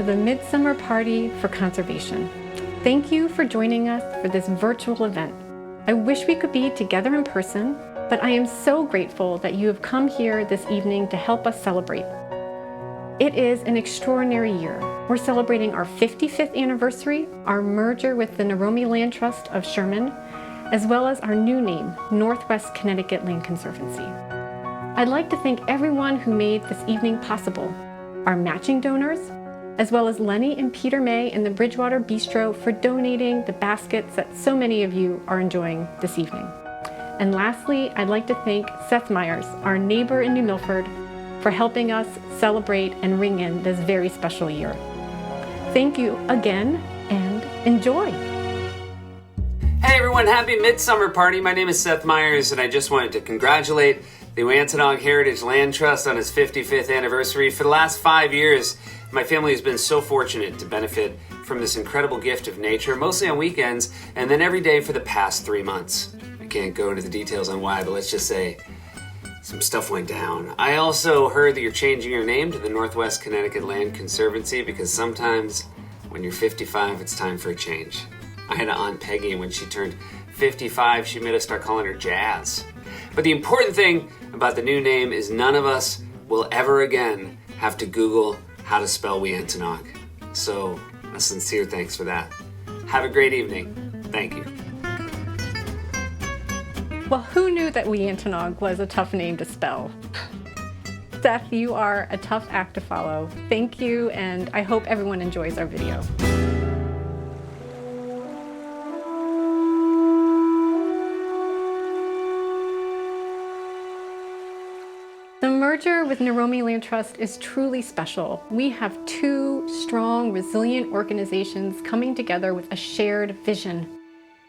to the Midsummer Party for Conservation. Thank you for joining us for this virtual event. I wish we could be together in person, but I am so grateful that you have come here this evening to help us celebrate. It is an extraordinary year. We're celebrating our 55th anniversary, our merger with the Naromi Land Trust of Sherman, as well as our new name, Northwest Connecticut Land Conservancy. I'd like to thank everyone who made this evening possible, our matching donors, as well as Lenny and Peter May in the Bridgewater Bistro for donating the baskets that so many of you are enjoying this evening. And lastly, I'd like to thank Seth Myers, our neighbor in New Milford, for helping us celebrate and ring in this very special year. Thank you again, and enjoy. Hey everyone, happy Midsummer Party. My name is Seth Myers, and I just wanted to congratulate the Wantanog Heritage Land Trust on its 55th anniversary. For the last 5 years, my family has been so fortunate to benefit from this incredible gift of nature, mostly on weekends, and then every day for the past 3 months. I can't go into the details on why, but let's just say some stuff went down. I also heard that you're changing your name to the Northwest Connecticut Land Conservancy because sometimes when you're 55, it's time for a change. I had an Aunt Peggy, and when she turned 55, she made us start calling her Jazz. But the important thing about the new name is none of us will ever again have to Google how to spell Weantanog. So a sincere thanks for that. Have a great evening. Thank you. Well, who knew that Weantanog was a tough name to spell? Seth, you are a tough act to follow. Thank you, and I hope everyone enjoys our video. The merger with Naromi Land Trust is truly special. We have two strong, resilient organizations coming together with a shared vision.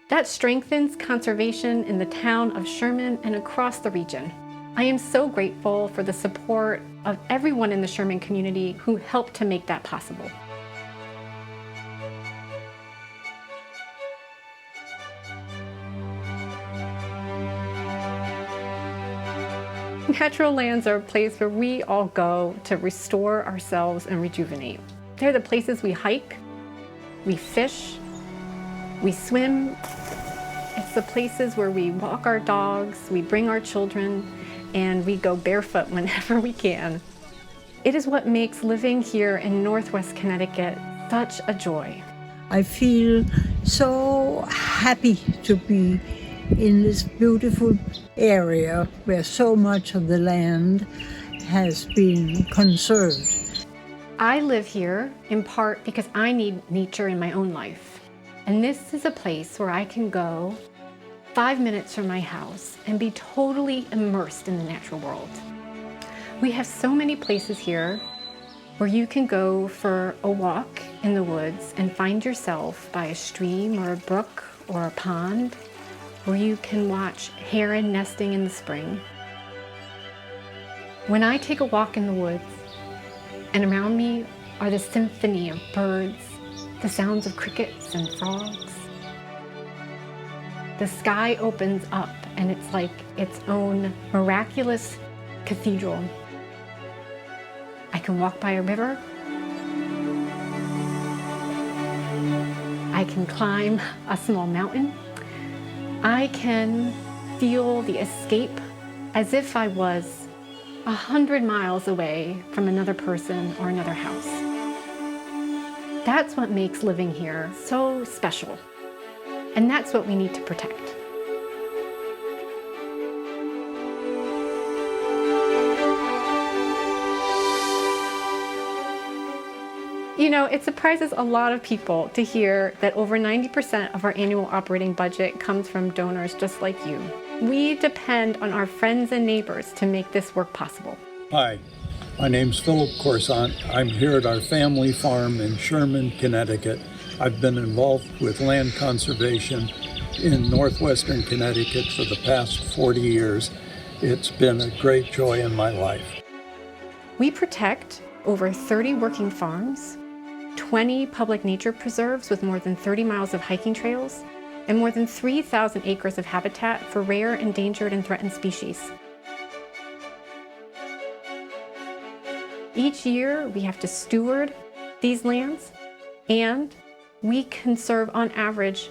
That strengthens conservation in the town of Sherman and across the region. I am so grateful for the support of everyone in the Sherman community who helped to make that possible. Natural lands are a place where we all go to restore ourselves and rejuvenate. They're the places we hike, we fish, we swim. It's the places where we walk our dogs, we bring our children, and we go barefoot whenever we can. It is what makes living here in Northwest Connecticut such a joy. I feel so happy to be in this beautiful area where so much of the land has been conserved. I live here in part because I need nature in my own life. And this is a place where I can go 5 minutes from my house and be totally immersed in the natural world. We have so many places here where you can go for a walk in the woods and find yourself by a stream or a brook or a pond, where you can watch heron nesting in the spring. When I take a walk in the woods and around me are the symphony of birds, the sounds of crickets and frogs, the sky opens up and it's like its own miraculous cathedral. I can walk by a river. I can climb a small mountain. I can feel the escape as if I was 100 miles away from another person or another house. That's what makes living here so special. And that's what we need to protect. You know, it surprises a lot of people to hear that over 90% of our annual operating budget comes from donors just like you. We depend on our friends and neighbors to make this work possible. Hi, my name's Philip Corsant. I'm here at our family farm in Sherman, Connecticut. I've been involved with land conservation in northwestern Connecticut for the past 40 years. It's been a great joy in my life. We protect over 30 working farms, 20 public nature preserves with more than 30 miles of hiking trails, and more than 3,000 acres of habitat for rare, endangered, and threatened species. Each year, we have to steward these lands, and we conserve on average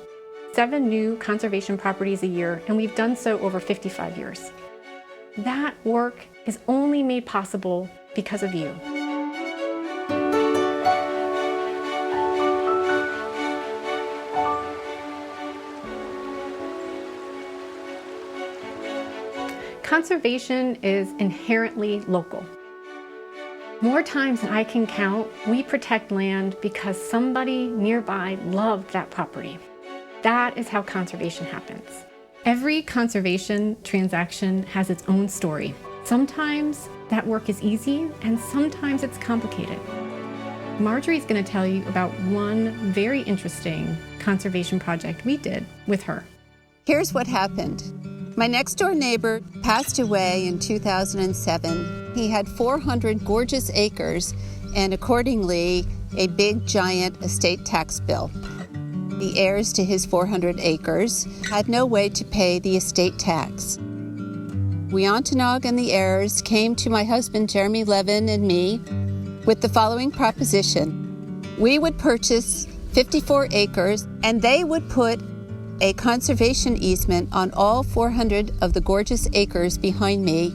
7 new conservation properties a year, and we've done so over 55 years. That work is only made possible because of you. Conservation is inherently local. More times than I can count, we protect land because somebody nearby loved that property. That is how conservation happens. Every conservation transaction has its own story. Sometimes that work is easy and sometimes it's complicated. Marjorie's going to tell you about one very interesting conservation project we did with her. Here's what happened. My next door neighbor passed away in 2007. He had 400 gorgeous acres and accordingly a big giant estate tax bill. The heirs to his 400 acres had no way to pay the estate tax. Weontenaug and the heirs came to my husband Jeremy Levin and me with the following proposition. We would purchase 54 acres and they would put a conservation easement on all 400 of the gorgeous acres behind me.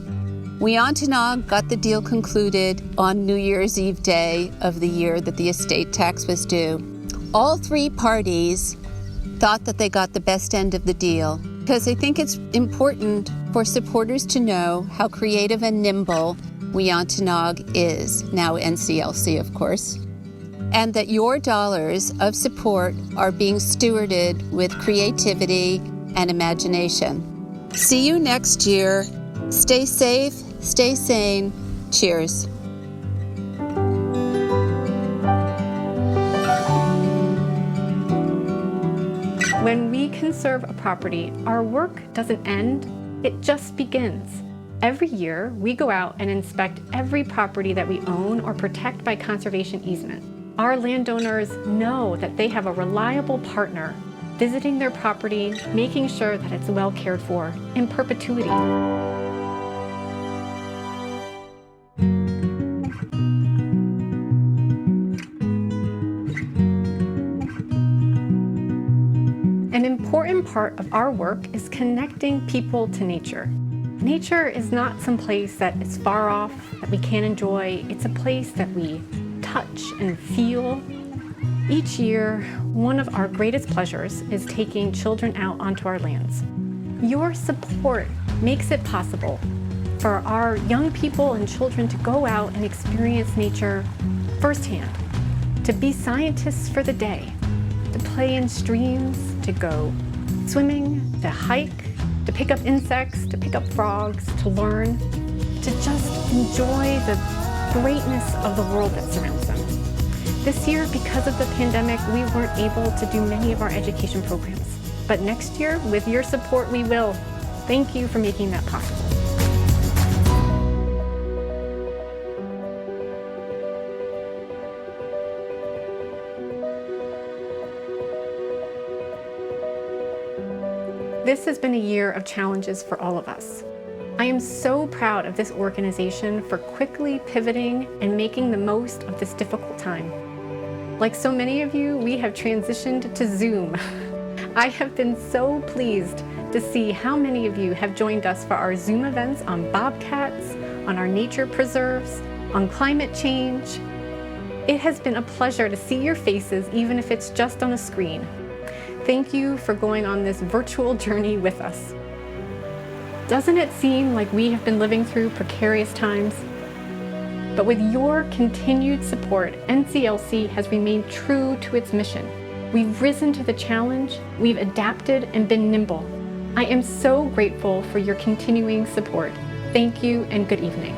Weontenaug got the deal concluded on New Year's Eve day of the year that the estate tax was due. All 3 parties thought that they got the best end of the deal because I think it's important for supporters to know how creative and nimble Weontenaug is, now NCLC of course, and that your dollars of support are being stewarded with creativity and imagination. See you next year. Stay safe, stay sane. Cheers. When we conserve a property, our work doesn't end, it just begins. Every year, we go out and inspect every property that we own or protect by conservation easement. Our landowners know that they have a reliable partner visiting their property, making sure that it's well cared for in perpetuity. An important part of our work is connecting people to nature. Nature is not some place that is far off, that we can't enjoy. It's a place that we touch and feel. Each year, one of our greatest pleasures is taking children out onto our lands. Your support makes it possible for our young people and children to go out and experience nature firsthand, to be scientists for the day, to play in streams, to go swimming, to hike, to pick up insects, to pick up frogs, to learn, to just enjoy the greatness of the world that surrounds them. This year, because of the pandemic, we weren't able to do many of our education programs. But next year, with your support, we will. Thank you for making that possible. This has been a year of challenges for all of us. I am so proud of this organization for quickly pivoting and making the most of this difficult time. Like so many of you, we have transitioned to Zoom. I have been so pleased to see how many of you have joined us for our Zoom events on bobcats, on our nature preserves, on climate change. It has been a pleasure to see your faces, even if it's just on a screen. Thank you for going on this virtual journey with us. Doesn't it seem like we have been living through precarious times? But with your continued support, NCLC has remained true to its mission. We've risen to the challenge, we've adapted and been nimble. I am so grateful for your continuing support. Thank you and good evening.